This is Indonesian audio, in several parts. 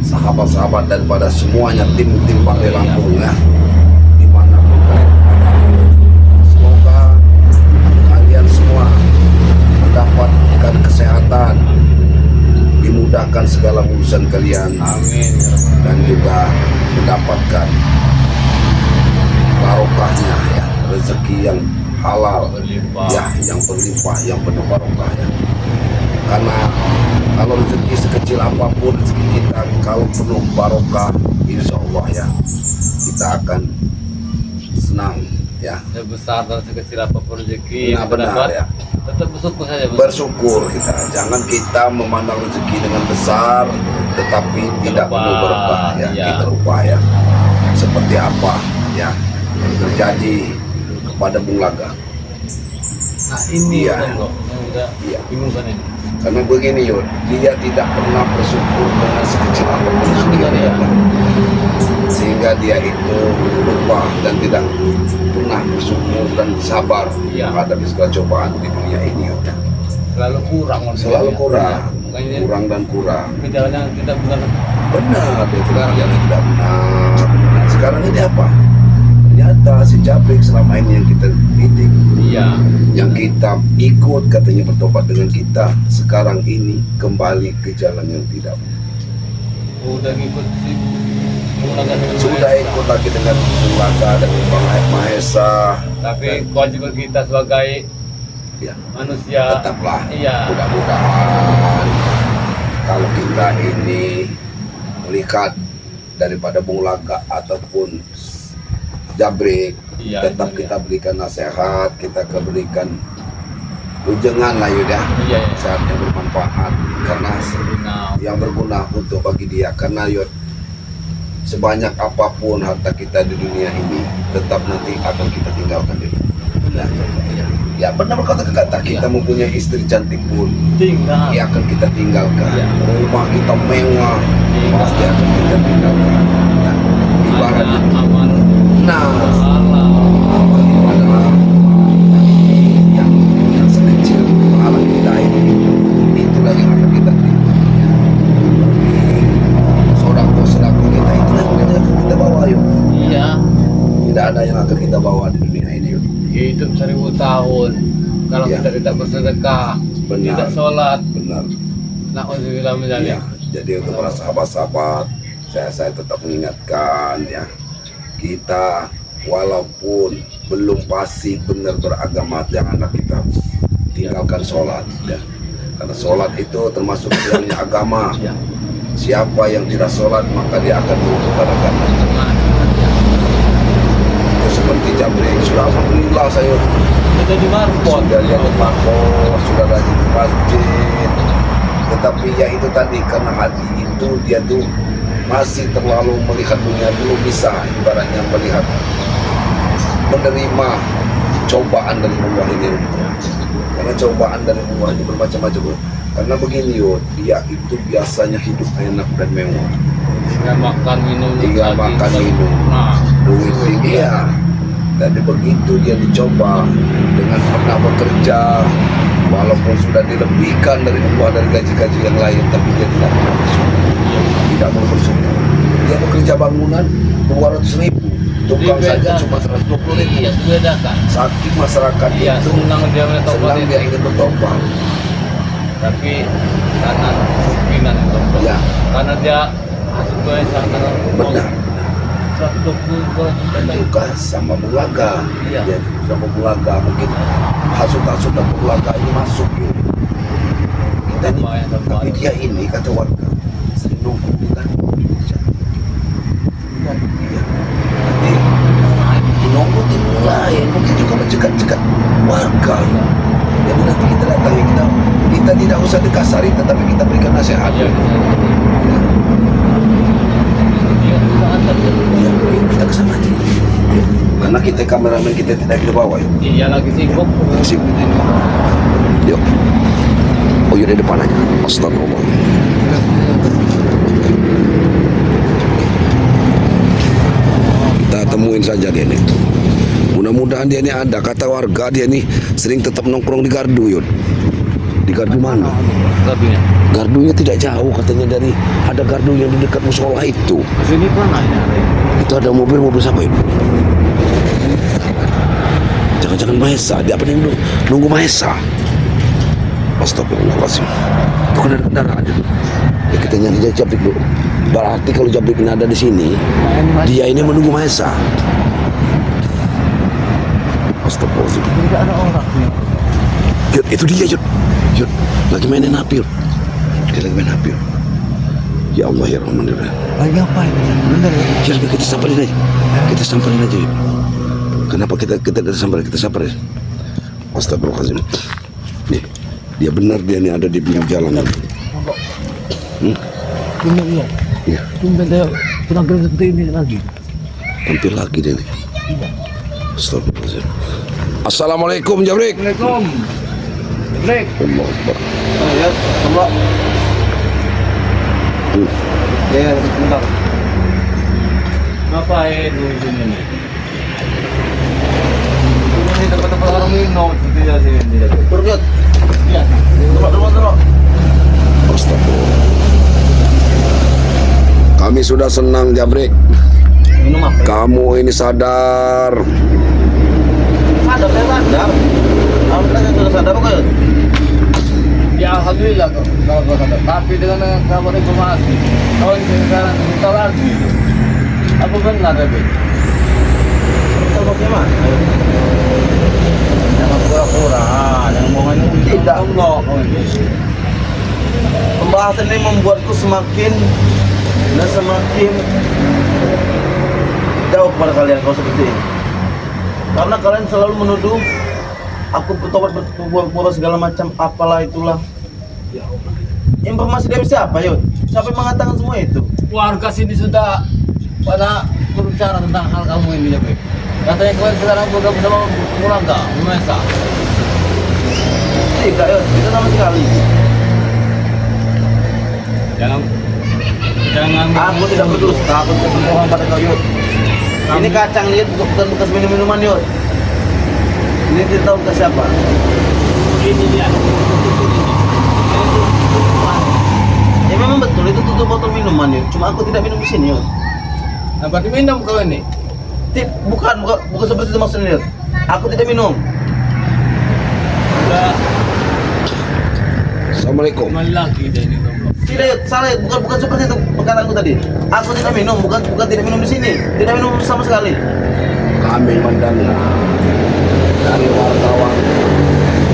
sahabat-sahabat daripada semuanya tim-tim Partai Lampung ya, dimanapun kalian berada. Semoga kalian semua mendapatkan kesehatan, dimudahkan segala urusan kalian, Amin. dan juga mendapatkan barokahnya ya, rezeki yang halal Berlimpah. ya, yang berlimpah, yang penuh barokah ya. Karena kalau rezeki sekecil apapun rezeki kita, kalau penuh barokah, insya Allah ya kita akan senang ya. Sebesar dan sekecil apapun rezeki yang kita Benar dapat, ya, tetap bersyukur saja. Bos. bersyukur kita. Jangan kita memandang rezeki dengan besar tetapi tidak Lupa, penuh berkah ya. ya. Kita lupa ya seperti apa ya yang terjadi kepada Bung Laga. Nah ini Iya. kan, bro, yang udah Iya. bingung kan ini. Karena begini Yud, dia tidak pernah bersyukur dengan sekecil apapun yang dia Benar, ya. dapat. Sehingga dia itu lupa dan tidak pernah bersyukur dan sabar Iya. menghadapi segala cobaan di dunia ini Yud. Selalu kurang manusia. Selalu kurang, Makanya kurang dan kurang. gejalanya tidak benar. Benar, dia tidak yang tidak benar. Nah, sekarang ini apa? Ternyata si Jabrik selama ini yang kita didik, Iya. yang kita ikut katanya bertobat dengan kita, sekarang ini kembali ke jalan yang tidak benar. Udah ngikut sih. Menggunakan Sudah ikut lagi dengan Bung Laga dan Bang Mahesa. Tapi kewajiban kita sebagai Ya, manusia. tetaplah Iya. mudah-mudahan kalau kita ini melihat daripada Bung Laga ataupun Jabrik, Iya, tetap itu kita berikan nasihat, kita berikan ujangan lah Yuda, Iya, iya. nasihat yang bermanfaat karena Nah, yang berguna untuk bagi dia. Karena Yud, sebanyak apapun harta kita di dunia ini tetap nanti akan kita tinggalkan dia. benar. Iya. Ya benar kata-kata, kita Iya. mempunyai istri cantik pun Tinggal. dia akan kita tinggalkan. Iya. Rumah kita mewah Iya. pasti akan kita tinggalkan. Nah, ibaratnya aman. nah Salah. adalah yang sekecil pahala kita ini, itulah yang akan kita terima. Sodako kita itulah yang akan kita bawa yuk. Iya. Tidak ada yang akan kita bawa di dunia ini yuk. Hidup 1000 tahun. Kalau Iya. kita tidak bersedekah, Benar. tidak sholat, Benar. na'udzubillah min dzalik. Ya, jadi untuk para sahabat-sahabat, saya tetap mengingatkan ya, kita walaupun belum pasti benar beragama, janganlah kita tinggalkan sholat ya. Karena sholat itu termasuk di dalamnya agama. Iya. Siapa yang tidak sholat maka dia akan merugikan agama. Itu seperti Jabrik, sudah alhamdulillah saya Kita di Marpot. sudah lihat lapor, sudah rajin ke masjid. Tetapi ya itu tadi, karena hati itu dia tuh masih terlalu melihat dunia, belum bisa ibaratnya melihat, menerima cobaan dari Allah ini. Karena cobaan dari Allah ini bermacam-macam. Karena begini Yud, dia itu biasanya hidup enak dan mewah, Tinggal makan minum. tinggal lagi. makan minum, Nah, duit tinggi ya. Tapi begitu dia dicoba dengan pernah bekerja, walaupun sudah dilebihkan dari upah dari gaji-gaji yang lain, tapi dia tidak pernah bersyukur. Tidak mau bersyukur. Dia bekerja bangunan 200.000, tukang Jadi saja beda. cuma 120.000. Iya, bedakan. Saking masyarakat Iya, itu senang dia mentobat senang dia ingin bertobat. tapi karena kemungkinan itu. Ya, Karena dia hasilnya sangat benar. 120 Dan juga sama Bung Laga. Iya. Ya, sama Bung Laga mungkin hasut-hasut dan Bung Laga ini masuk ya. Kita ini, Lumayan, lumayan. tapi dia ini kata warga sering nongkrong di kantor di meja. Iya. Nanti nongkrong di mulai mungkin juga mencegat-cegat warga. Jadi nanti kita datangi, kita tidak usah dikasari, tetapi kita berikan nasihat. Iya, Ya. iya, sudah ada. Ya, kita kesana aja. Ya. Karena kita kameramen kita tidak kita bawa ya. Iya, lagi sibuk. Sip. Yuk. Oh iya di depan aja. Astagfirullah. Kita temuin saja dia nih. Mudah-mudahan dia ini ada. Kata warga dia nih sering tetap nongkrong di gardu Yud. Di gardu mana? Gardunya. Gardunya tidak jauh katanya dari ada gardu yang di dekat musola itu. Sini pernah nyari. Itu ada mobil siapa itu? Jangan-jangan Mahesa, dia apa nih nunggu Mahesa? Astagfirullahaladzim. Itu kan ada kendaraan itu. Ya kita nyari Jabrik dulu. Berarti kalau Jabrik ini ada di sini, dia ini menunggu Mahesa. Astagfirullahaladzim. Tidak ada orang nih. Yud, itu dia Yud. Yud, lagi mainin HP Yud. Dia lagi main HP Yud. Ya Allah ya Rahman ya Rahim. Lagi apa ini? Bener ya? Ya udah, kita samperin aja. Kita samperin aja Yud. Kenapa kita samperin? Kita samperin. Astagfirullahaladzim. Nih, dia benar dia nih ada di pinggir jalan. Tumben ya. Iya, Tumben dia penampilan seperti ini lagi. tampil lagi dia nih. Astagfirullahaladzim. Assalamualaikum Jabrik. Assalamualaikum. Break. Allah Akbar. Oh ya, coba. Ya, bentar. Ngapain lu di sini nih? Ini tempat-tempat orang minum gitu ya sini. Berkat. Iya. Terus. Astagfirullah. Kami sudah senang Jabrik. Minum apa? Kamu ini sadar. Sadar, saya sadar. Alhamdulillah sudah sadar kok ya? Ya alhamdulillah kalau kau sadar. Tapi dengan kabar informasi, kau ini sekarang kita lagi. Apa benar ya, Bek? Kita bagaimana? Jangan pura-pura, jangan ngomongin tidak Allah. Pembahasan ini membuatku semakin jauh kepada kalian kalau seperti ini. Karena kalian selalu menuduh aku bertobat berbuat segala macam apalah itulah. Informasi dari siapa Yud? Siapa yang mengatakan semua itu? Warga sini sudah pada berbicara tentang hal kamu ini ya, Bek. Katanya kalian sekarang bergabung sama Murangga, Mesa. Tidak Yud, itu sama sekali. Jangan aku tidak berdusta, aku tidak berbohong pada kau Yud. Ini kacang lihat bukan bekas minum-minuman Yud. Ini tidak tahu ke siapa. Ini dia. Ya memang betul itu tutup botol minuman Yud. Cuma aku tidak minum di sini Yud. Nah, berarti minum kau ini? Bukan seperti itu maksudnya Yud. Aku tidak minum. Udah. Assalamualaikum. Kembali lagi deh ini. Tidak, salah, bukan seperti itu perkataanku tadi. Aku tidak minum, bukan tidak minum di sini. Tidak minum sama sekali. Kami mendengar dari wartawan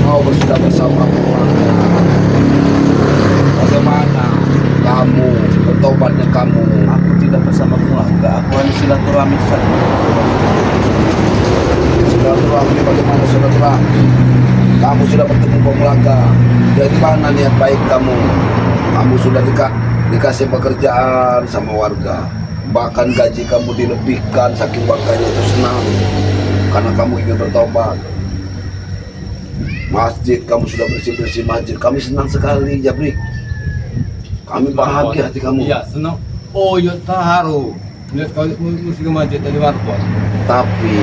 kau sudah bersama keluarga. Bagaimana kamu bertobatnya kamu? Aku tidak bersama keluarga. Aku hanya silaturahmi saja. Silaturahmi bagaimana silaturahmi? Kamu sudah bertemu keluarga. Dari mana niat baik kamu? Kamu sudah dikasih pekerjaan sama warga. Bahkan gaji kamu dilebihkan, saking warganya itu senang karena kamu ingin bertobat. Masjid kamu sudah bersih-bersih masjid. Kami senang sekali Jabrik. Kami bahagia hati kamu. Iya senang. Oh ya taruh. Lihat kau musik ke masjid dari warga. Tapi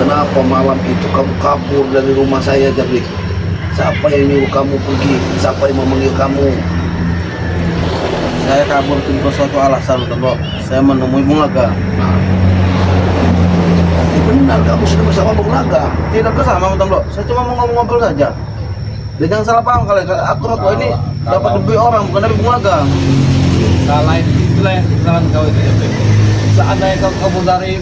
kenapa malam itu kamu kabur dari rumah saya Jabrik? Siapa yang nyuruh kamu pergi? Siapa yang memanggil kamu? Saya kabur tanpa suatu alasan, Tembok. Saya menemui Bung Laga. Benar kamu sudah bersama Bung Laga. Tidak bersama, Tembok. Saya cuma mau ngobrol saja. Dan jangan salah paham kalian. Aku ini dapat lebih orang, bukan dari Bung Laga. Salah itulah yang kesalahan kau itu ya, Bek. Seandainya kau kabur dari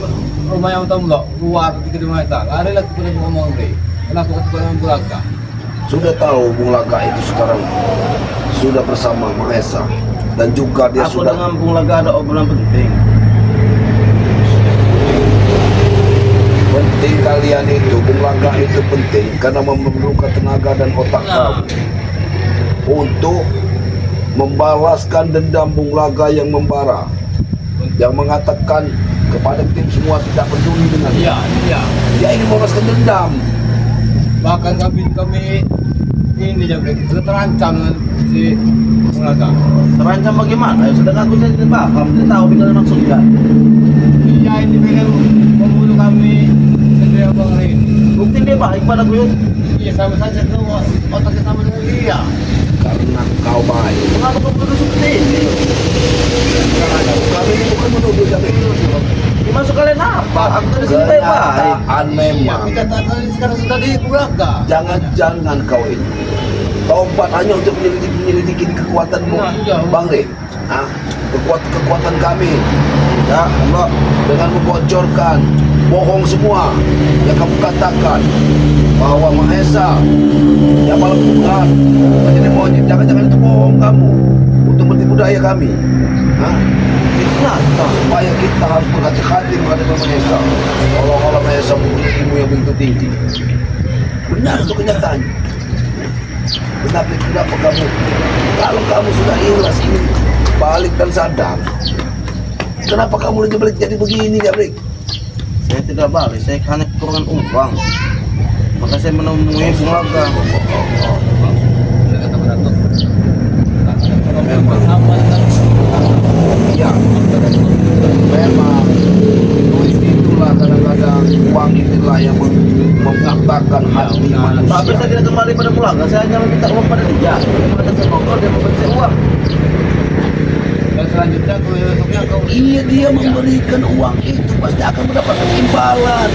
rumah yang Tembok keluar ke rumah itu, ada lagi pun ngomong deh. Kenapa kau tidak Bulaga? Sudah tahu Bung Laga itu sekarang sudah bersama Mahesa dan juga dia Aku sudah dengan Bung Laga ada obrolan penting. penting kalian itu. Bung Laga itu penting karena memerlukan tenaga dan otak kamu untuk membalaskan dendam Bung Laga yang membara, yang mengatakan kepada tim semua tidak peduli dengan dia. Iya. Dia ingin membalaskan dendam. Bahkan kami ini ya, Bek, sudah terancam dengan si Bulaga. Terancam bagaimana? Ya sudah aku saya tidak paham, tidak tahu pikiran maksudnya. Iya ini pengen membunuh kami sendiri dia Bang Rin. Bukti dia baik padaku yun. Iya sama saja tuh otaknya sama dengan dia. Karena kau baik. Mengapa kau menuduh seperti ini? Kami ini bukan menuduh Jabrik. Dimasuk kalian apa? Aku tadi sini baik-baik. Kenyataan memang. Kita sekarang sudah di belakang. Jangan kau ini. Tobat hanya untuk menyelidiki kekuatanmu, Iya. Bang Rin. Ah, kekuatan kami. Ya, Allah. Dengan membocorkan bohong semua yang kamu katakan bahwa Mahesa yang malam Tuhan menjadi monyet. Jangan-jangan itu bohong kamu untuk menipu daya kami. Hah? Kenapa? Supaya kita harus berhati-hati menghadapi Mahesa. Kalau Mahesa mempunyai ilmu yang begitu tinggi. Benar itu kenyataannya. Kenapa kamu, kalau kamu sudah ikhlas ini balik dan sadar, kenapa kamu lagi balik jadi begini, Jabrik? Saya tidak balik, saya hanya kekurangan uang. Maka saya menemui Bulaga. Udah kata beratur. Memang. Aman kan. Ya, memang itulah kadang-kadang uang itulah yang mengatakan hati Tapi manusia. saya tidak kembali pada Bulaga, saya hanya meminta uang pada dia. Pada saya ngobrol, dia memberi saya uang. Dan selanjutnya aku besoknya kau. Iya, dia memberikan uang itu pasti akan mendapatkan imbalan.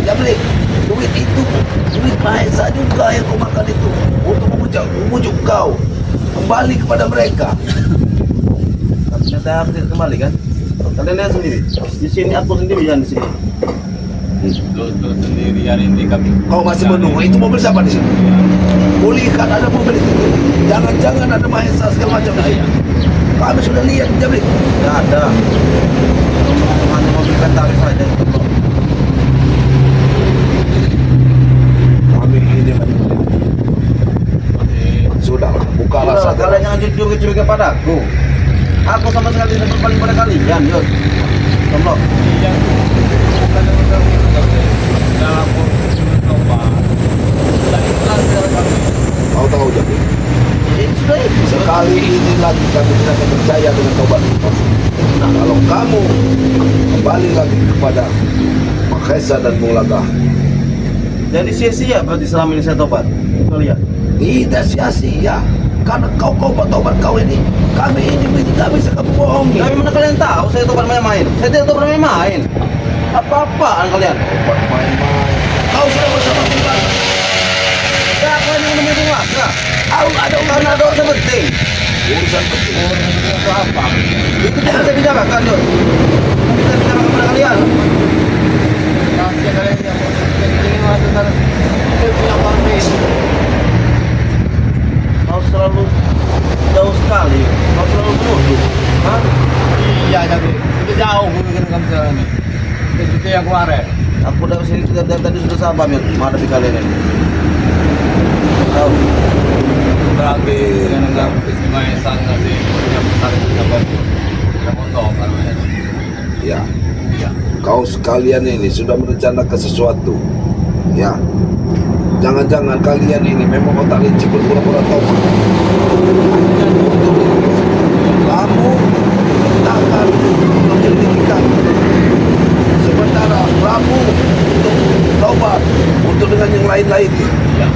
Jabrik, duit itu duit Mahesa juga yang kau makan itu untuk memujuk kau kembali kepada mereka. Tapi saya harus tidak kembali kan? Kalian lihat sendiri. Di sini aku sendiri yang di sini. Lu sendiri hari ini kami. Kau masih menunggu, itu mobil siapa di sini? Pulihkan, ada mobil itu. Jangan-jangan ada Mahesa segala macam di sini. Kami sudah lihat, Jabrik. Tidak ada. Hanya mobil inventaris saja. Kami ini sudahlah, bukalah Sudah, saja. kalian jangan jujur padaku. Aku sama sekali tidak berpaling pada kalian, Yud. Tolong. Yang bukan dengan itu tapi dalam coba. Dari kelas kami. Kau tahu, Jabrik. Ini sudah itu. Sekali ini lagi kami tidak akan percaya dengan tobat. Nah, kalau kamu kembali lagi kepada Mahesa dan Bulaga, Jadi sia-sia berarti selama ini saya tobat. Kalian. tidak sia-sia. Karena kau tobat kau ini, kami ini tidak bisa kamu bohongi. Tapi mana kalian tahu saya tobat main-main? Saya tidak tobat main-main. Apa-apaan kalian? Tobat main-main. Kau sudah bersama Tuhan. Ya, aku hanya menemui Bulaga. Ada Karena ada urusan penting. urusan penting. Itu apa? Itu tidak bisa bicarakan, Yud. Bisa bicarakan kepada kalian. Kasih kalian yang ini masuk dalam itu punya partai. Kau selalu jauh sekali. Kau selalu menuduh. Hah? Iya tapi itu jauh mungkin kamu sekarang ini. Itu yang kemarin. Aku dari sini dari tadi sudah sabar, Yud. Menghadapi kalian ini. Tahu. Berarti dengan enggak Mahesa ngasih yang besar itu dapat kamu tahu kan? Ya, Iya. kau sekalian ini sudah merencanakan sesuatu. Ya, jangan-jangan kalian ini memang otak licik berpura-pura tobat. Kamu tangan menyelidiki kami. Sementara kamu untuk tobat untuk dengan yang lain-lainnya. Iya.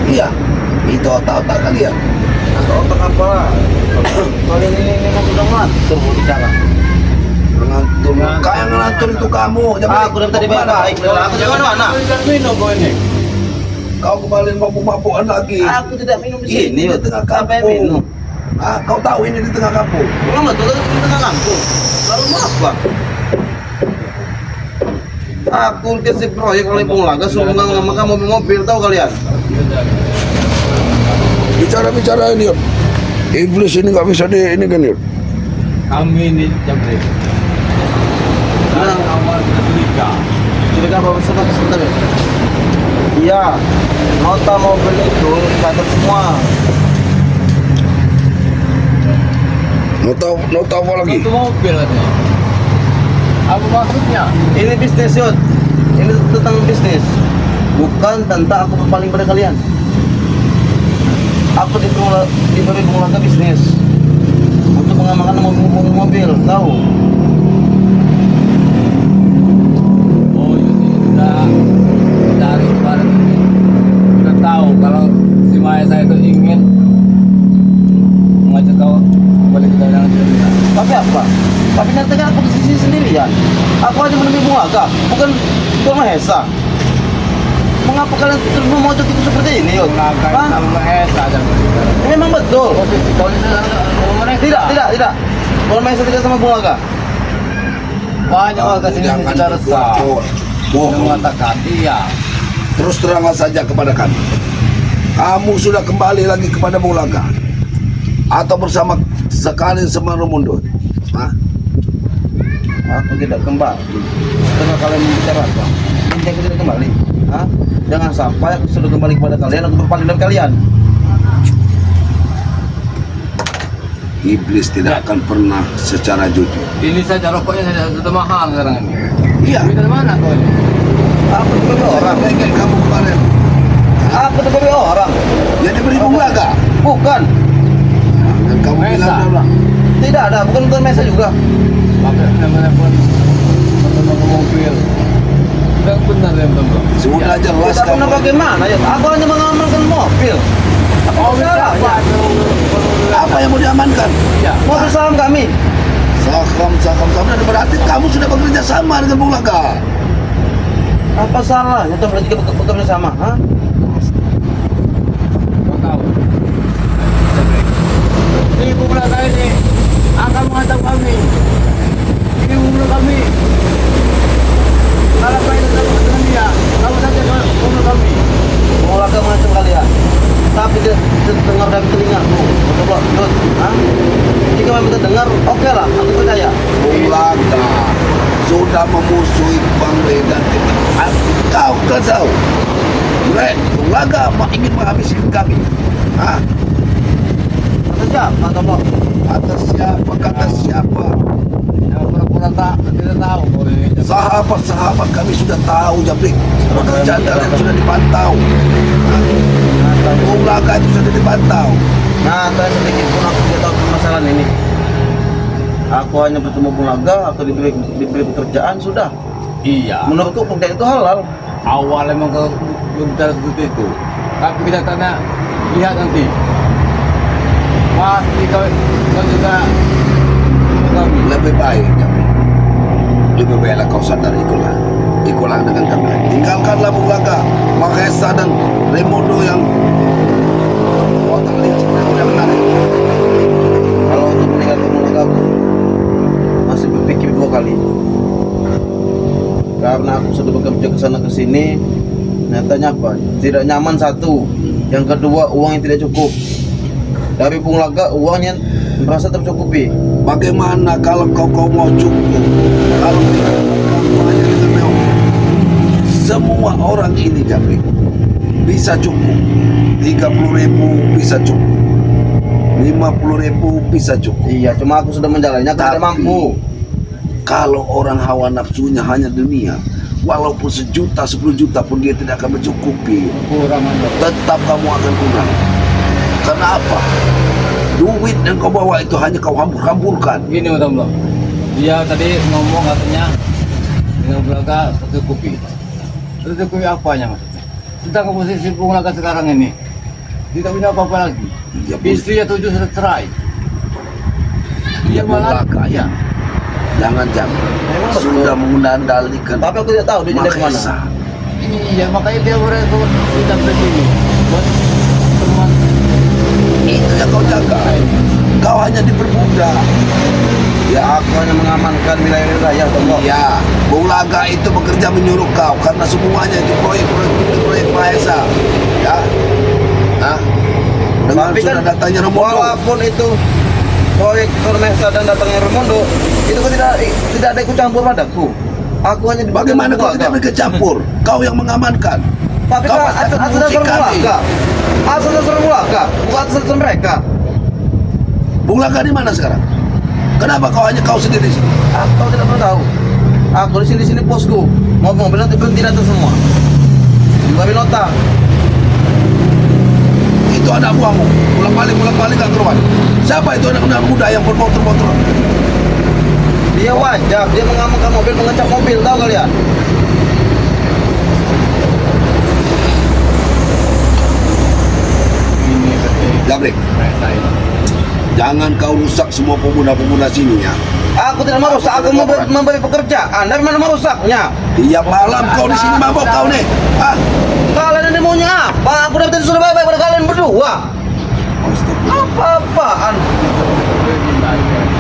Iya, itu otak-otak kalian. Atau otak apa? Kalian ini memang sudah ngatur mau bicara. Mengantur. Kau yang ngelantur itu kamu. Aku dari tadi baik-baik. Aku jangan mana? Jangan minum kau ini. Kau kembali mabuk-mabukan lagi. Aku tidak minum di Ini sini. di tengah Apa yang kampung. minum? Ah, kau tahu ini di tengah kampung. Lama tuh di tengah kampung. Lalu mau apa? Aku kasih proyek oleh Bulaga suruh ngomong mobil-mobil tahu kalian? Bicara-bicara ini, Yud. Iblis ini nggak bisa di ini kan, Yud. Kami ini Jabrik. Dari awal kita curiga. Jadi apa sebentar ya? Iya, nota mobil itu catat semua. Nota apa lagi? Itu mobil katanya. Apa maksudnya? Ini bisnis, Yud. Ini tentang bisnis. Bukan tentang aku berpaling pada kalian. Aku diberi Bulaga bisnis untuk mengamankan mobil, tahu? Oh, iya. kalau si Maesa itu ingin mengajak kau kembali ke jalan kita. Tapi apa? Tapi nantinya aku di sisi sendirian. Aku hanya menemui Bung Aga, bukan Tuan Mahesa. Mengapa kalian terus memojok itu seperti ini, Yud? Mengangkat Hah? sama Maesa dan Memang betul. posisi kau ini sama mereka. Tidak. Tuan Mahesa tidak sama Bung Aga. Banyak warga sini yang sudah resah. Sudah Bohong. mengatakan iya. Terus teranglah saja kepada kami. Kamu sudah kembali lagi kepada Bulaga atau bersama sekali Semeru Mundur? Hah? Aku tidak kembali. Setelah kalian membicarakan, nanti aku tidak kembali. Hah? Jangan sampai aku sudah kembali kepada kalian, aku berpaling dari kalian. Iblis tidak akan pernah secara jujur. Ini saja rokoknya sudah mahal sekarang ini. Iya. Duit dari mana kau ini? Aku diberi orang. Orang ingin kamu kemarin. Aku diberi orang. Ya diberi Bulaga. Bukan. Dan kamu Mesa. bilang Tidak ada. Bukan Tuan Mahesa juga. Pakai telepon atau mobil. Yang benar yang benar. sudah jelas Tidak pernah kamu. bagaimana ya? Aku hanya mengamankan mobil. Oh, Salah, ya. Apa yang mau diamankan? Ya. Mobil saham kami. Saham berarti kamu sudah bekerja sama dengan Bulaga. Apa salahnya tuh berarti bekerja sama? Hah? Kau tahu. Ini ibu belakang ini akan mengancam kami. Ini ibu belakang kami. Kalau kau itu sama dengan dia, kamu saja ibu kami. Olahraga macam kalian. Tapi dengar dari telingaku. Coba, Yud. Hah? Jika memang terdengar, oke lah, aku percaya. Bulaga sudah memusuhi Bang Rey dan kita. Kau kan tahu. Bulaga ingin menghabiskan kami. Hah? Kata siapa, Tombok? Atas siapa? Kata siapa? Yang pura-pura tidak tahu kau ini. Sahabat-sahabat kami sudah tahu, Jabrik. Pekerjaan kalian sudah dipantau. Bulaga itu sudah dipantau. Nah, tak sedikit pun aku tidak tahu permasalahan ini. Aku hanya bertemu Bulaga, aku diberi pekerjaan, sudah. Iya. Menurutku pekerjaan itu halal. Awal memang kau bicara seperti itu. Tapi kita tanya, lihat nanti. Pasti kau juga kami. Lebih baik, Jabrik. Lebih baiklah kau sadar ikutlah dengan kami. Tinggalkanlah Bulaga, Mahesa dan Raimundo yang otak licik dan tidak menarik. Kalau untuk meninggalkan Bulaga, aku masih berpikir 2 kali. Karena aku sudah bekerja ke sana ke sini, nyatanya apa? Tidak nyaman satu. Yang kedua, uang yang tidak cukup. Dari Bulaga uangnya merasa tercukupi. Bagaimana kalau kau mau cukup? Kalau tidak, kamu hanya dengan mewah. Semua orang ini, Jabrik, bisa cukup. 30.000 bisa cukup. 50.000 bisa cukup. Iya, cuma aku sudah menjalannya, aku tidak Tapi, mampu. Kalau orang hawa nafsunya hanya dunia, walaupun 1 juta, 10 juta pun dia tidak akan mencukupi. Kurang aja. Tetap kamu akan kurang. Karena apa? Duit yang kau bawa itu hanya kau hambur-hamburkan. Gini Mas Amlo. Dia tadi ngomong katanya dengan Bulaga tercukupi. Tercukupi apanya maksudnya? Sedang posisi Bulaga sekarang ini tidak punya apa-apa lagi. Ya, Istrinya 7 sudah cerai. Dia malah Bulaga, ya. Jangan-jangan Memang betul. sudah mengandalkan Tapi aku tidak tahu dia dari mana. Mahesa. Iya, makanya dia tidak begini. Buat teman Itu yang kau jaga. Kau hanya diperbudak. Ya, aku hanya mengamankan wilayah-wilayah, Tombok. Iya, Bulaga itu bekerja menyuruh kau karena semuanya itu proyek Mahesa. Ya. Nah, dengan Tapi sudah kan, datanya Raimundo. walaupun itu proyek Tuan Mahesa dan datangnya Raimundo, itu kan tidak ada ikut campur padaku. Aku hanya diberi Bagaimana kau Bulaga. tidak berikut campur? Kau yang mengamankan. Tapi Kau kan pasti atas akan dasar menguji kami. Bulaga. Atas dasar Bulaga, bukan atas dasar mereka. Bulaga di mana sekarang? Kenapa kau sendiri di sini? Aku tidak pernah tahu. Aku di sini posku. Mobil nanti berhenti datang semua. Bagi nota. Itu anak buahmu. Pulang balik gak keluar. Siapa itu anak muda yang bermotor-motor? Dia wajah, dia mengamankan mobil, mengecap mobil, tahu kalian? Jabrik, Saya. jangan kau rusak semua pemuda-pemuda sini ya. Aku tidak mau rusak, aku memberi pekerjaan. Dari mana merusaknya? Tiap malam kau di sini mabok kau nih. Ah, Kalian ini maunya apa? Aku dapat sudah baik-baik pada kalian berdua. Apa-apaan?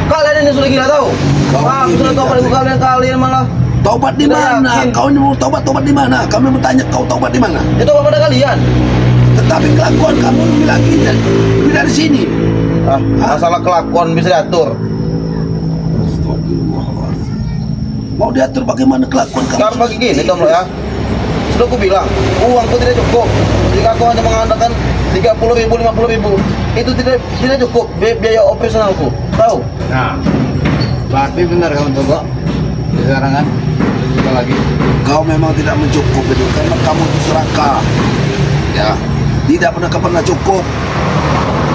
Kalian ini sudah gila tahu? Aku sudah tahu pada kalian malah. taubat di Tidak mana? yakin. Kau ini mau taubat di mana? Kami bertanya kau taubat di mana? Itu apa pada kalian? Tetapi kelakuan kamu lebih lagi lebih dari sini. Masalah kelakuan bisa diatur. Mau diatur bagaimana kelakuan kamu? Sekarang pagi gini Tom ya. Sudah aku bilang, uangku tidak cukup. Jika aku hanya mengandalkan 30.000, 50.000, itu tidak cukup biaya operasionalku. Tahu? Nah, berarti benar kamu tuh kok. Sekarang kan, kita lagi. Kau memang tidak mencukupi karena kamu itu serakah. Ya, tidak pernah cukup.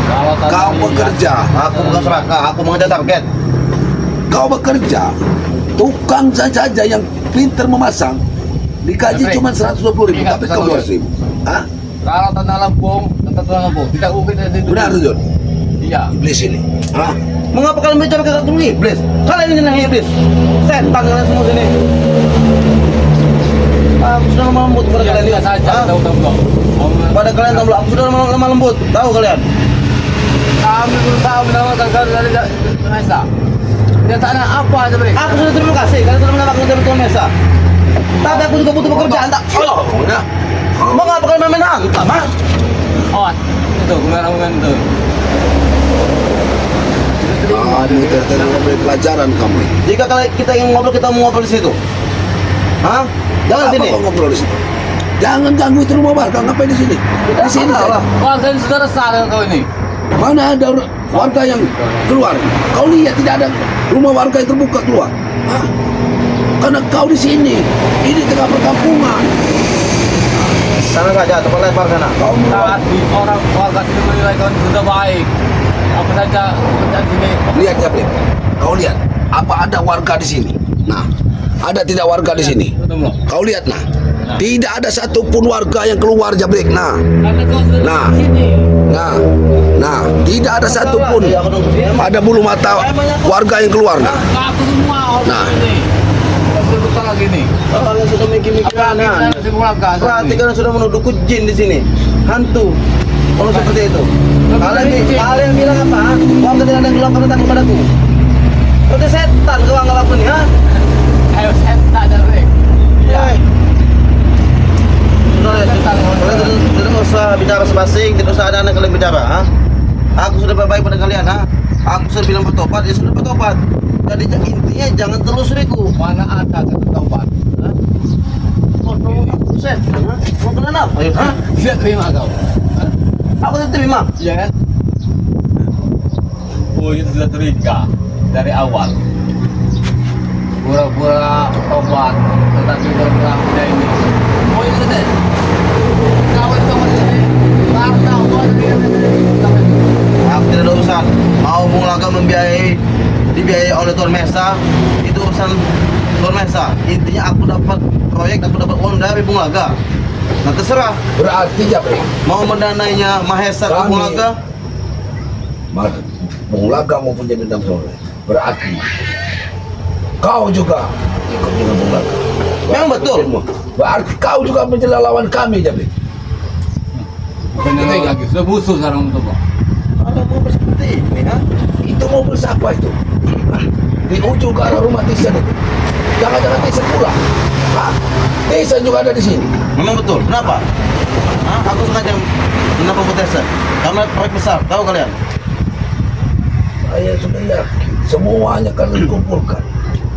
Kalau tadi Kau lihat, bekerja, Aku bukan serakah, aku mengejar target. kau bekerja. Tukang saja yang pintar memasang dikaji Tapi, cuma 120.000, ingat, tapi kau 200.000. Hah? Kalau tanah lempung, tanah lempung, tidak mungkin ada itu. Benar, Jun? Iya. Iblis ini. Hah? Mengapa kalian bicara ke iblis? Kalian ini yang iblis. Setan kalian semua sini. Aku sudah lemah lembut pada Iya, kalian. iya saja, Hah? tahu kok. Pada kalian tahu aku sudah lemah lembut. Tahu kalian? Kami berusaha menyelamatkan kau dari Mesa. Kenyataannya apa aja beri? Aku sudah terima kasih kalian sudah mendapatkan dari Tuhan Mesa. Tapi aku juga butuh pekerjaan. Tak. Oh, ya. Mengapa kalian main hantam? Ha? Oh, itu kameramen itu. Kamu tertentu memberi pelajaran kamu. Jika kita ingin ngobrol, kita mau ngobrol di situ. Hah? Jangan Apa sini. kau ngobrol di situ? Jangan ganggu itu rumah warga. Ngapain di sini? Di sini saja. Warga ini sudah resah dengan kau ini. Mana ada warga yang keluar? Kau lihat tidak ada rumah warga yang terbuka keluar. Hah? Karena kau di sini. Ini tengah perkampungan. Sana saja, tempat lebar sana. Kau meluat. Tadi orang warga sini menilai kau ini sudah baik. Apa saja kerjaan sini. Lihat ya, Blim. Kau lihat. Apa ada warga di sini? Nah, ada tidak warga di sini? Betul belum? Kau lihat nah. Tidak ada satupun warga yang keluar, Jabrik. Nah, Karena kau sudah Nah. di sini. nah, tidak ada satupun ada bulu mata warga yang keluar. Nah, Aku semua orang Nah. sini. Kau sudah betul lagi nih. Kalian sudah mikir-mikir aneh. Berarti kalian sudah menuduhku jin di sini, hantu. Kalau seperti itu, kalian bilang apa? Warga tidak ada yang keluar datang kepadaku. Seperti setan kau anggap aku nih, ha? Ayo saya tak ada beri. Iya. Kalian tidak usah bicara sebasing, tidak usah ada anak kalian bicara, ha? Aku sudah baik pada kalian, ha? Aku sudah bilang bertobat, ya sudah bertobat. Jadi intinya jangan telusuriku. Mana ada satu taubat? Hah? Mau set, ha? Mau kena apa? Ha? Dia terima kau. Aku tidak terima. Iya kan? Oh itu sudah curiga dari awal. Pura-pura tobat, tetapi pura-pura tidak ini. Oh itu deh. Kau itu masih harta uang Aku tidak ada urusan. Mau Bung Laga dibiayai oleh Tuan Mesa, itu urusan Tuan Mesa. Intinya aku dapat proyek, aku dapat uang dari Bung Laga. Nah terserah. berarti Jabrik. Mau mendanainya Mahesa ke Bung Laga, Bung Laga maupun jadi dendam soleh. Berarti kau juga ikut dengan Bung Laga. memang betul. Berarti kau juga menjadi lawan kami, Jabrik. benar lagi. Sudah busuk sekarang untuk kau. Ada mau seperti ini, ha? Itu mobil siapa itu? Hah? Di ujung ke arah rumah Tisan itu. Jangan-jangan Tisan pulang. Hah? Tisan juga ada di sini. Memang betul. Kenapa? Hah? Aku sengaja menambah Tisan. Karena proyek besar, tahu kalian? Saya sudah yakin semuanya akan dikumpulkan.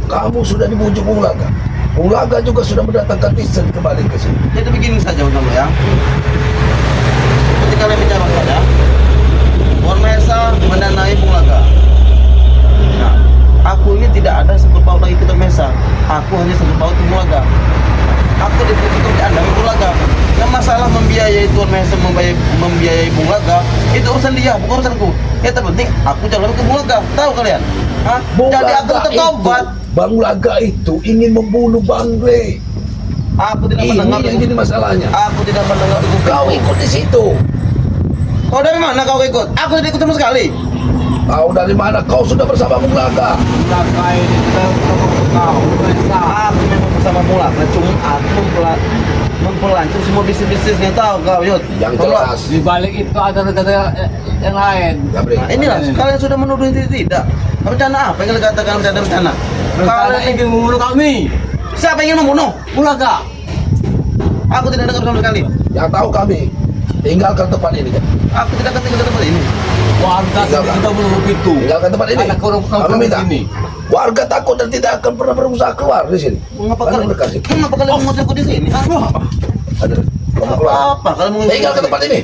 Kamu sudah dibujuk Bung Laga. Bung Laga juga sudah mendatangkan Tisan kembali ke sini. Jadi begini saja Bung ya. Seperti kalian bicara saja. Tuan Mesa mendanai Bung Laga. Nah, aku ini tidak ada sangkut paut lagi ke Tuan Mesa. Aku hanya sangkut paut ke Bung Laga. Aku diberi kerjaan dari Bung Laga. Yang masalah membiayai Tuan Mesa membiayai Bung Laga, itu urusan dia, bukan urusanku. Yang terpenting aku jalan ke Bung Laga. Tahu kalian? Hah? Bung Jadi aku Laga tertobat. Bang Laga itu ingin membunuh Bang Bre. Aku tidak Ini mendengar. yang jadi masalahnya. Aku tidak mendengar itu. Kau ikut di situ. Kau dari mana kau ikut? Aku tidak ikut sama sekali. Kau dari mana? Kau sudah bersama Bung Laga. Laga ini kita kau, Mesa. Aku memang bersama Mulaka, cuma aku mempelancong semua bisnis-bisnisnya tahu kau, Yud. Yang Kau jelas. Di balik itu ada rencana yang lain. Gabri. Nah, inilah kalian sudah menuduh ini tidak. Rencana apa yang kalian katakan rencana? Rencana Kalian ingin membunuh kami. siapa yang ingin membunuh? Ulaga. Aku tidak dengar sama sekali. Yang tahu kami tinggalkan tempat ini. Aku tidak akan tinggal di tempat ini. Warga sini sudah menutup pintu. Tinggalkan tempat ini. Ada Kami korupsi minta. di sini. Warga takut dan tidak akan pernah berusaha keluar di sini. Mengapa Kan kalian? udah kasih. Kenapa kalian mengusirku di sini? Ada. Kamu keluar. Apa kalian mengusirku? Tinggalkan tempat ini.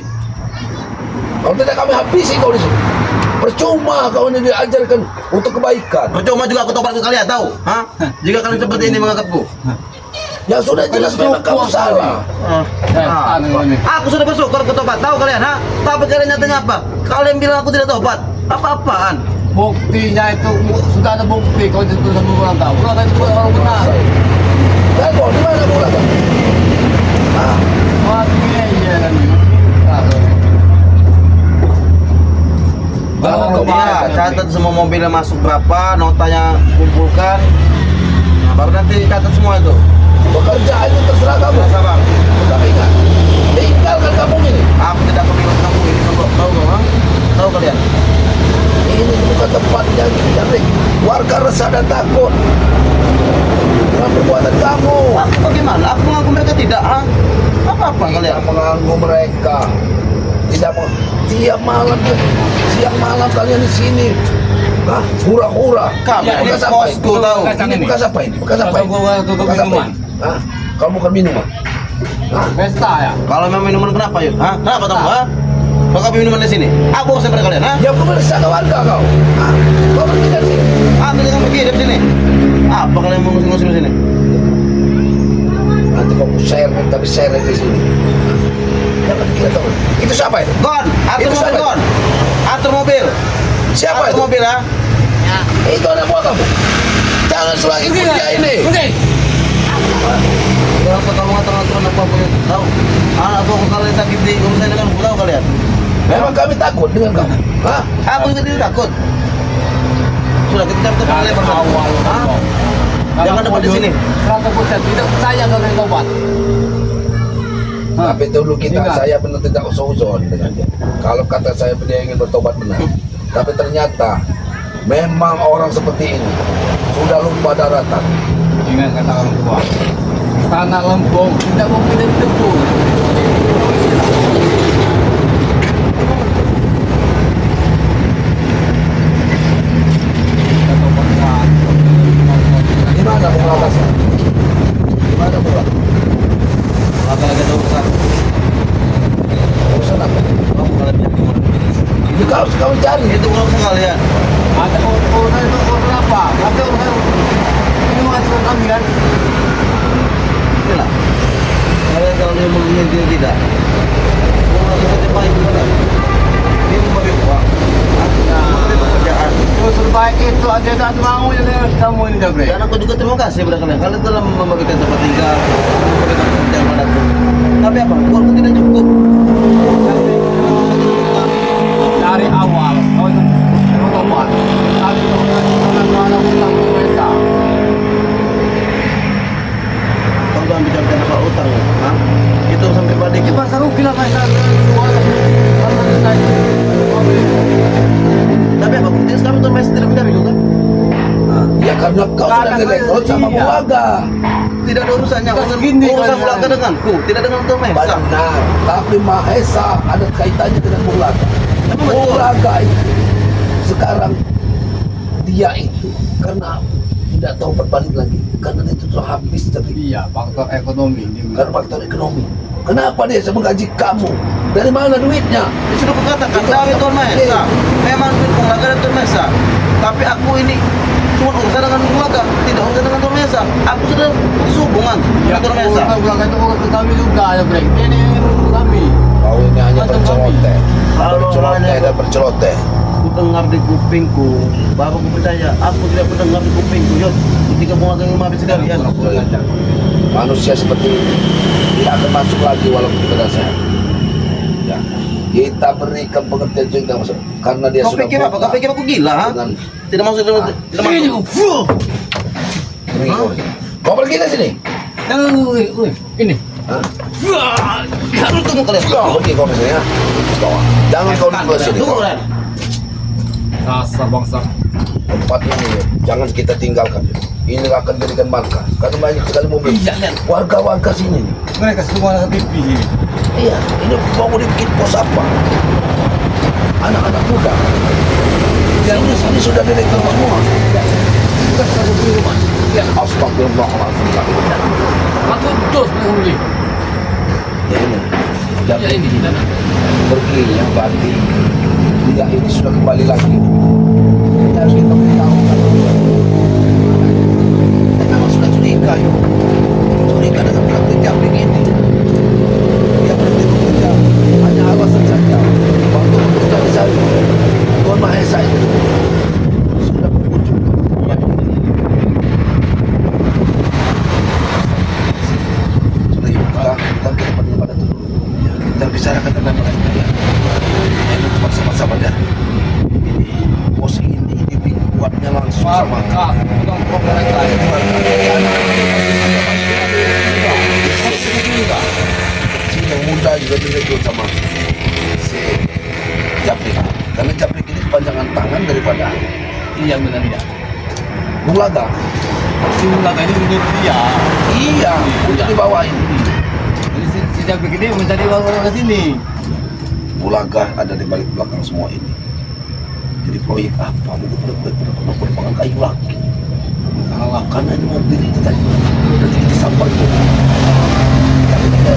Kalau tidak kami habisi kau di sini. Percuma kau ini diajarkan untuk kebaikan. Percuma juga aku tobat ke kalian tahu? Hah? Jika kalian seperti ini menganggapku. Ya sudah jelas memang kamu salah. Aku sudah bersyukur ke tobat tahu kalian, ha? Tapi kalian nyatanya apa? Kalian bilang aku tidak tobat. Apa-apaan? Buktinya itu sudah ada bukti kau itu sama Ulaga. Ulaga itu orang benar. Dan kau di mana Bung Laga? Ah, Mati iya kan. Baru dia catat semua mobil yang masuk berapa, notanya kumpulkan. Nah, baru nanti catat semua itu. pekerjaan itu terserah kamu. Sabar. Tapi ingat, tinggalkan kampung ini. Aku tidak perlu ikut kamu ini, tahu kau, ha? Tahu kalian? Ini bukan tempat yang cantik. Warga resah dan takut dengan perbuatan kamu. Aku bagaimana? Aku mengaku mereka tidak, ha? Apa-apa kalian? Tidak mengganggu mereka. Tidak mau. Siang malam kalian di sini. Hah? Hura-hura. Kami Ini ini bekas apa ini? bosku tahu. Ini bekas apa ini? Bekas apa ini? Tutup Bekas apa minuman. ini? Hah? Kalau bukan minuman. Hah? Pesta ya. Kalau memang minuman kenapa yuk? Hah? Kenapa tahu? Ha? Kalau kami minuman di sini, aku usah pada kalian, ha? Ya pemeriksa ke warga kau. Hah? Kau pergi dari sini. Aku jangan pergi dari sini. Apa kalian mau ngusir-ngusir di sini? Nanti kau share, tapi share di sini. Jangan dikira tahu. Itu siapa itu? Gon, atur Itu mobil, siapa? Gon. Atur mobil. Siapa Atur itu? mobil, ha? Itu anak buah kamu. Jangan selagi kerja ini. Kenapa kamu ngatur-ngatur anak bapak itu? Tahu? Anak bapak kalian sakiti, kamu saya dengan tahu kalian. Memang kami takut dengan kamu. Hah? Aku juga tidak takut. Sudah kita cari tempat lain bersama. Awal. Hah? Jangan dapat di sini. 100% tidak percaya kalau yang tobat. Tapi dulu kita, Ingat. saya benar tidak usah-usah dengan dia. Kalau kata saya dia ingin bertobat benar. Tapi ternyata memang orang seperti ini sudah lupa daratan. Ingat kata orang tua. Tanah lempung tidak mungkin ditebus. Di mana Bung Lagas? Di mana Bung Lagas? Apa lagi ada urusan? Urusan apa? Kamu kalian punya gimana? Ini kau harus kau cari. Itu urusan kalian. Ada urusan itu urusan apa? Ada urusan ini menghasilkan kami kan? Inilah. Kalian kalau dia mengingat dia tidak. Mau lagi saja baik juga. Dia membagi uang. Memberi pekerjaan. Terus terbaik itu ada tak mau dengan kamu ini Jabre. Dan aku juga terima kasih pada kalian. Kalian telah memberikan tempat tinggal, memberikan pekerjaan padaku. Tapi apa? Uangku tidak cukup. Dari awal kau itu tobat. Tapi mana utang mereka. Kau jangan bicara soal utang ya. Hah? Itu sampai pribadi Ini kita. pasar rugi lah kayak Tapi apa? Buktinya sekarang tuh masih tidak mencari juga. Ya karena kau Karena sudah direkrut sama iya. Bung Laga. Tidak ada urusannya. Tidak Urusan segini urusan kalian. Mulaka denganku, tidak dengan Tuan Mahesa. Benar. Tapi Mahesa ada kaitannya dengan Bung Laga. Tapi Bung betul. Laga itu sekarang dia itu karena tidak tahu berbalik lagi karena dia itu sudah habis tapi Iya, faktor ekonomi. karena faktor ekonomi. Kenapa dia bisa menggaji kamu? Dari mana duitnya? Ya sudah kukatakan Itu dari apa? Tuan Mahesa. Memang duit Mulaka dan Tuan Mahesa. Tapi aku ini cuma urusan dengan Mulaka, tidak urusan dengan Tuan Mahesa. Aku sudah putus hubungan Ya, dengan Tuan Mahesa. urusan itu urusan kami juga ya, Bre. Ini urusan kami. Kau ini hanya Macam berceloteh, Kalau berceloteh hanya- dan berceloteh. Aku dengar di kupingku, baru aku percaya. Aku tidak pernah dengar di kupingku. Yud, ketika Mulaka yang mati sekalian. Manusia seperti ini tidak akan masuk lagi walaupun kita sehat. Ya. Kita berikan pengertian juga karena dia Kau sudah pikir apa? Kau pikir aku gila? Ha? dengan Tidak masuk tidak masuk. ringo. Kau pergi ke sini. Ini. Hah? Harus tunggu kalian. Ya, pergi kau ke sini ya. Jangan kau di sini. Tunggu kalian. Dasar bangsa. Tempat ini jangan kita tinggalkan. Ini akan jadikan markas. Karena banyak sekali mobil. Iya, Nen. Warga-warga sini. Mereka semua anak TV ini. Iya, ini mau bikin pos apa? Anak-anak muda. Sini sudah direktur semua. Bukan satu di rumah. Ya, Astagfirullahaladzim. aku dos menghuni. Ya ini. Ya ini kita. Pergi yang berarti tidak ini sudah kembali lagi. Ini harus kita beritahu kalau memang sudah curiga ya. Curiga dengan kerja begini. Dia berhenti bekerja hanya alasan saja. Waktu bekerja di sana, Tuhan Maha Esa itu sudah berkunjung ke tempat ini. Sudah yuk kita ke tempatnya pada dulu. Ya, kita bicarakan tentang mereka ya. Ini cuma sama-sama ya. Ini bos ini dibuatnya langsung sama Bukan program lain. kecil yang muda juga direkrut sama si Japrik. Karena Japrik ini kepanjangan tangan daripada Iya benar ya. Bung Laga. Si Ulaga ini menurut dia. Iya, untuk dibawain. Jadi si Japrik ini mencari orang ke sini. Bung Laga ada di balik belakang semua ini. Jadi proyek apa? Mungkin proyek pengembangan kayu lagi. Salah. Karena ini mobil itu tadi udah jadi sampah itu. Tapi tidak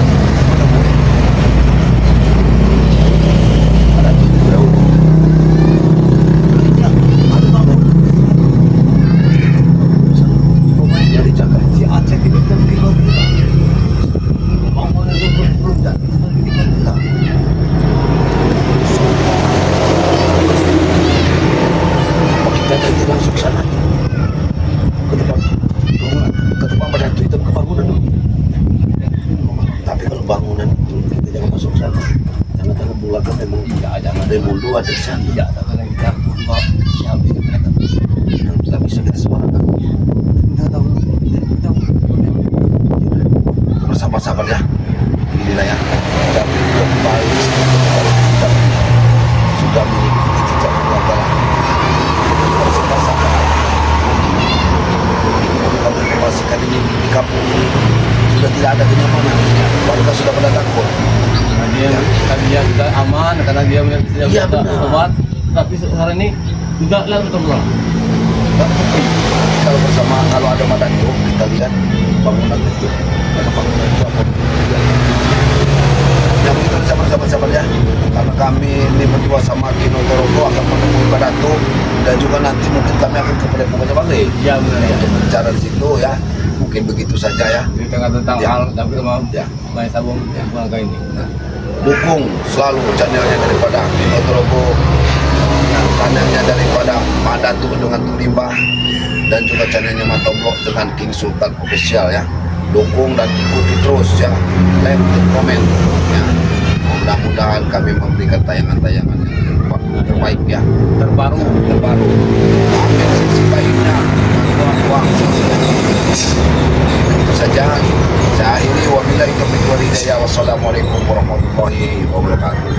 ada tuh jauh. Iya, ada bangun. Pemainnya dijaga si Aceh tidak terkira. Bangun itu belum jadi kita. Kita nanti langsung ke sana. Ke depan batu itu ke bangunan dulu. Tapi kalau bangunan itu kita jangan masuk ke sana. Jangan bulakan memang jangan ada mundur ada di sana. Iya, tapi kita buat ya mereka. Kita bisa kita sembarangan. Kita tahu. Bersama-sama ya. Inilah ya. Tapi kembali kita sudah memiliki jejak keluarga lah. Bersama-sama. Kami informasikan ini di kampung ini sudah tidak ada kenyamanan. Warga sudah pada takut. Dia juga aman karena dia tidak Iya, bisa benar. obat. Tapi sekarang ini tidak lalu pulang. Kalau bersama kalau ada madan itu kita lihat bangunan itu ada bangunan itu apa yang kita bisa bersama-sama ya karena kami ini berdua sama Kino Torogo akan menemui Badatu dan juga nanti mungkin kami akan ke Padepokannya balik Iya benar ya. untuk berbicara di situ ya mungkin begitu saja ya. Di tengah tentang Ya. hal tapi sama Ya. main sabung keluarga ini. Nah, dukung selalu channelnya daripada Kino Torogo, channelnya daripada Madatu dengan Tulimba dan juga channelnya Matoblok dengan King Sultan Official ya. Dukung dan ikuti terus ya, like dan komen ya. Mudah-mudahan kami memberikan tayangan-tayangan yang terbaik ya, Terbaru. terbaru. Ambil sisi baiknya, uang itu saja. Saya akhiri wabillahi taufiq wal hidayah. Wassalamualaikum warahmatullahi wabarakatuh.